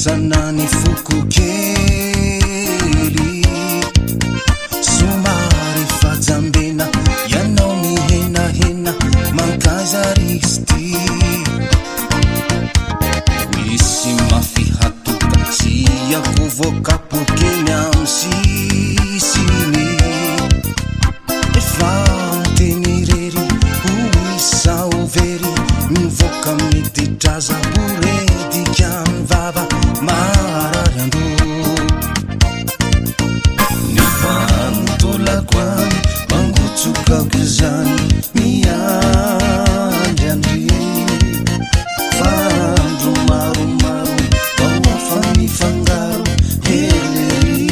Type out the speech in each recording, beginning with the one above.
sanani fuku kely somary fajambena ianao mihenahena mankazaristi misy mafihatoka siako voakapokeny amsisiny efa tenirery hoisao very mivoaka mididraza boredikany vava marariando ny vanotolakoany mangotsokako zany miandry andry fandro maromaro ao afa mifangaro helery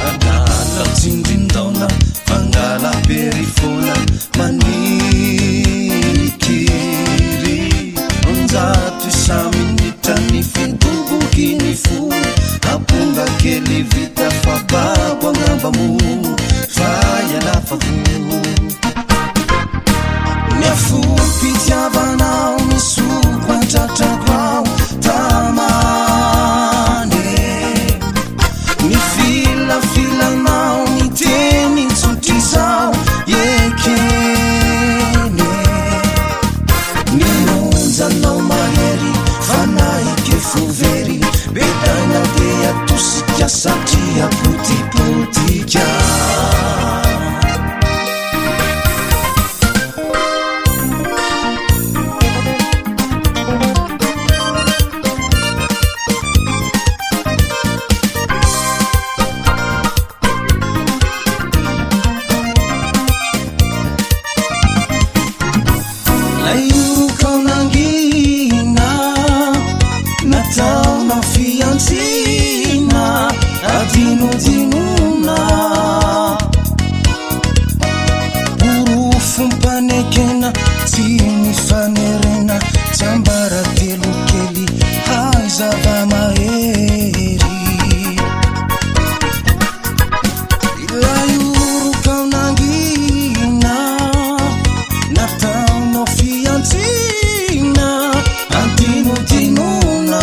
adala tsindrindaona fangala perifona manikiry onjato isaminitra ny fintoboky ny fo aponga kely vita fa babo agnambamo fa ialafavo nyafopitiavanao misoko antratrako ao tamane ny filafilanao ny teny tsotrizao ekene ninonjanao mahery fanaike fovery bedana de atosika satria potipotika urufumpanekena timifanerena tsambara telo kely haizava maheri ilay urukaunangina nataonao fiantsina antinotinona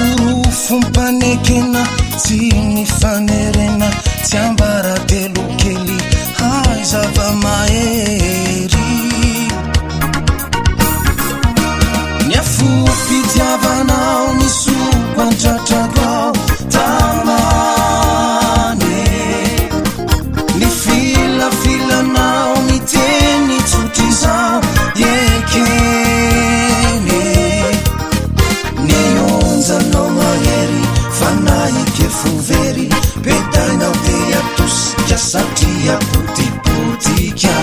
urufumpanekena timifanerena tsambara telo kely haizava maheri nyafopitiavanao misoko antratrako tamane ny filafilanao ny teny tsotrizao ekene nionjanao mahery fanaike fovery bedainao de atosika satria potipotika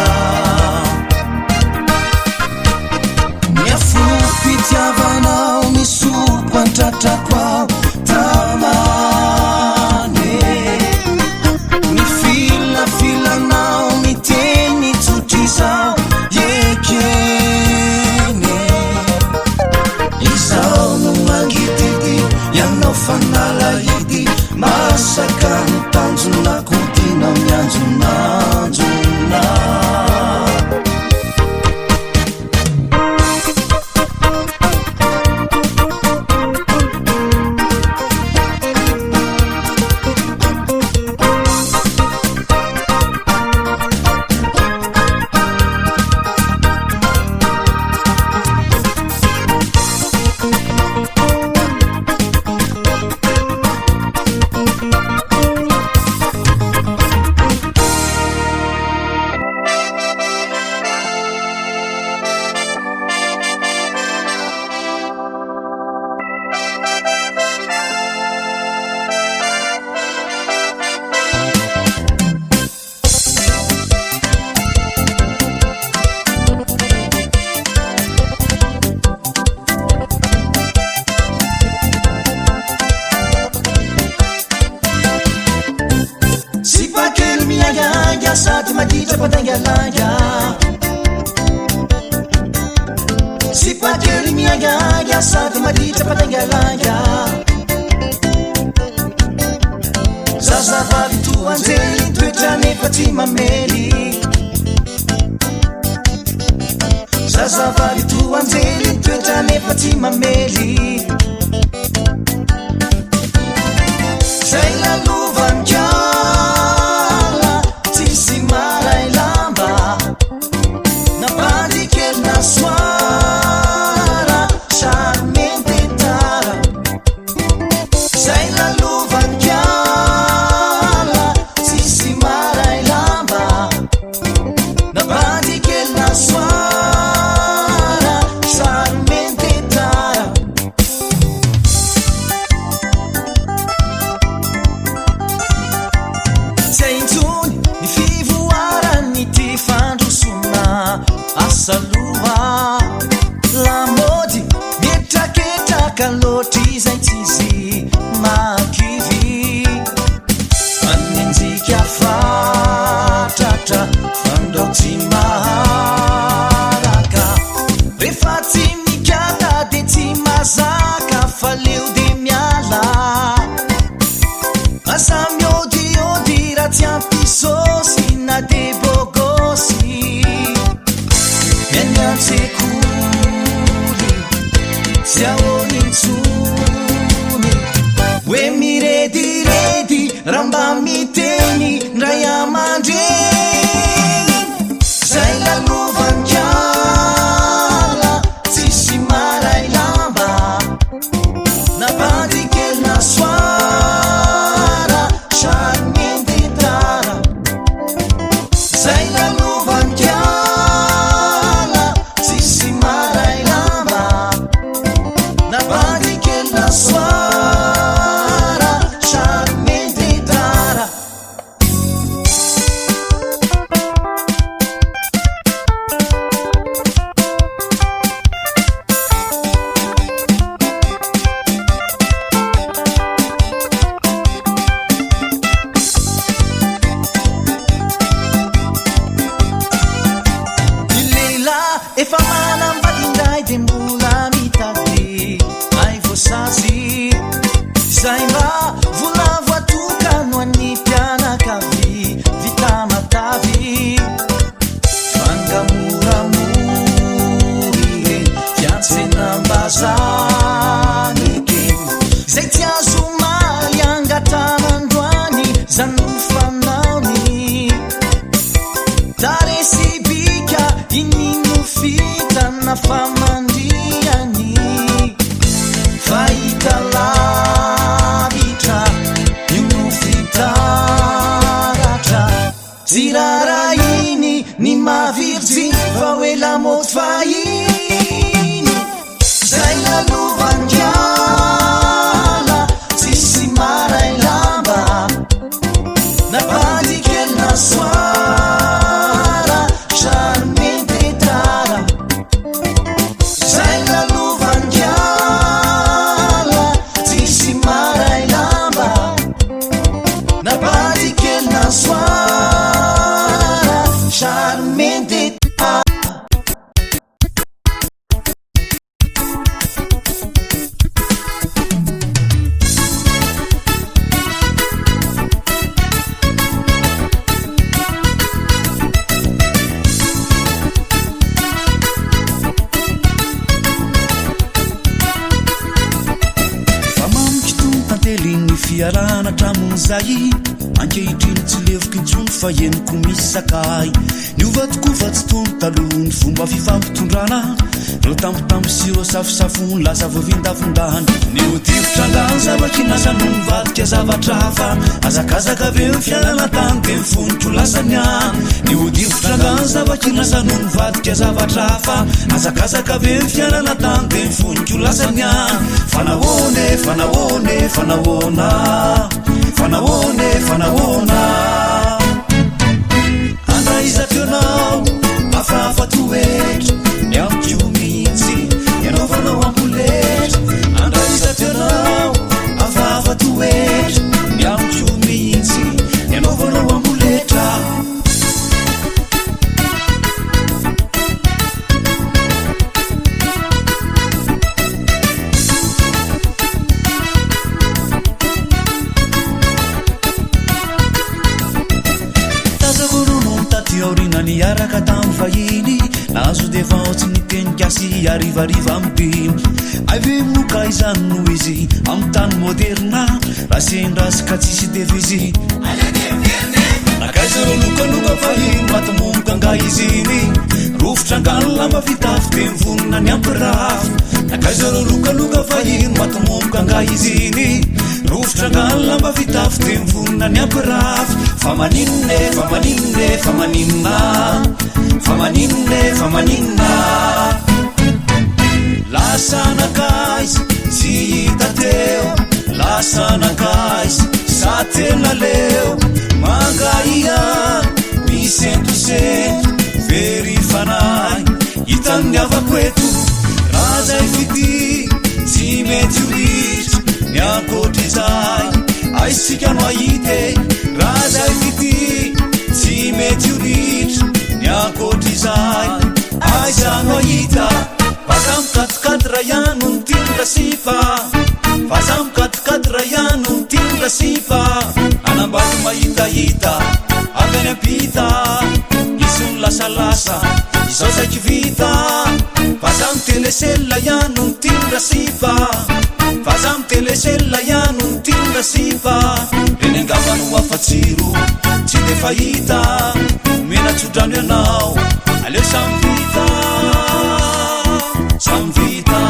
nyafopitiavanao misoko antratrako ao tamane ny filafilanao ny teny tsotrizao ekene izao no mangididy ianao fanalahidy masaka ny tanjona kodina mianjonanjona sady maditra patangalanga sipakely miagaga sady maditra patangalanga zazavavy toanjely toetra nefa tsy mamely zazavary toanjely toetra nefa tsy mamely zay lalovanykiala tsisy maray lamba napady kely na soara charmente tara zay lalovanykiala tsisy maray lamba napady kely na soara charmente tara zay intsony ny fivoarany ty fandrosona asaloha lamody mietraketraka loatry zay tsisy makivy anenjika fatratra fandao tsy maharaka rehefa tsy mikata de tsy mazaka fa leo de miala asa miodiody raha tsy ampisosy na de bogosy mianantsekoly tsy ahony intsony hoe mirediredy raha mba miteny ndray amandreny zay lalovanykiala tsisy maray lamba napady kely na soara charmente tara zay lalovanykiala tsisy maray lamba napady kely na soara charmente tara ny leila efa manambadindray de mbola mitady ay voasazy zay mba vola voatokano an'ny mpianakavy vita matavy fangamoramory fiantsenambazanike zay tsy azo maly angatranandroany zany fanaony taresibika inino fitana famandriany fahita lavitra ino fitaratra zirarainy ny mavirjy fa hoe lamoty fahiny zay lalovanykiala tsisy maray lamba napady kely na soara charmente tara zay lalovanykiala tsisy maray lamba napady kely na soara charmente tara fiarana tramon'izay ankehitriny tsy levoky intsony fa eniko misy sakay niovatokoa fa tsy tony taloha ny fomba fifampitondrana reo tampotamposiro safosafony lasa voavindavondany ny odifotrangano zavatry nasano mivadika zavatra hafa azakazaka aveo ny fiainana tany de mifonitro lasany any ny odifotrangano zavatry nasano mivadika zavatra hafa azakazaka aveo ny fiainana tany de mifonitro lasany any fanahoane fanahoane fanahoana fanahoane fanahoana anaizatrionao afahafa toetra ny amiko mihitsy ianaovanao amboletra anaizatrionao afahafa toetra ny amiko mihitsy ianaovanao amboletra sy arivariva ampino ave moka izany no izy amin'ny tany moderna raha sendrasika tsisy devo izy nakaizareo lokaloka fahino matamomoka anga izy iny rofotra angano lamba vitafy de mivonona ny ampirafo nakaizareo lokaloka fahino matamomoka anga izy iny rofotra angano lamba vitafy de mivonona ny ampirafo fa maninone fa maninone fa maninona fa maninone fa maninona lasanakaizy tsy hita teo lasanakaizy sa tena leo mangaia misentosento very fanay hitan'ny avako eto raha zay fity tsy mety horitry ny ankoatra izay aisika no ahite raha zay fity tsy mety horitry ny ankoatra izay aizano ahita vaza mikatokady ihano ny tindra sifa vaza mikatokady ihano ny tindra sifa anambako mahitahita avy any ampita izy ny lasalasa izao zaiky vita vaza mitelesela ihano ny tindra sifa vaza mitelesela ihano ny tindra sifa reny angavano afatsiro tsy de fahita menatsodrano ianao aleo samvita samvita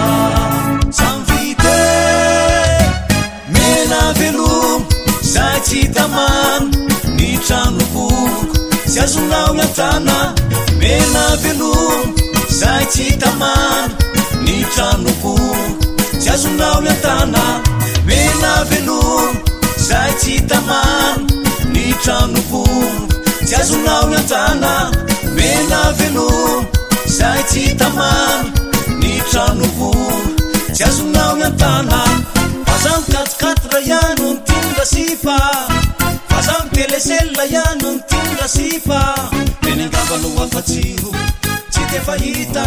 samvite mena velomo zay tsy tamano ny tranoboko tsy azonao iantana mena velomo zay tsy tamano ny tranoboko tsy azonao iantana mena velomo zay tsy tamano ny tranoboko tsy azonao iantana mena velomo zay tsy tamano ny tranoboko tsy azonao iantana vaza mikatokatotra ihano ny tindra sifa vaza mitelesela ihano ny tindra sifa eny angavano afatsiro tsy de fahita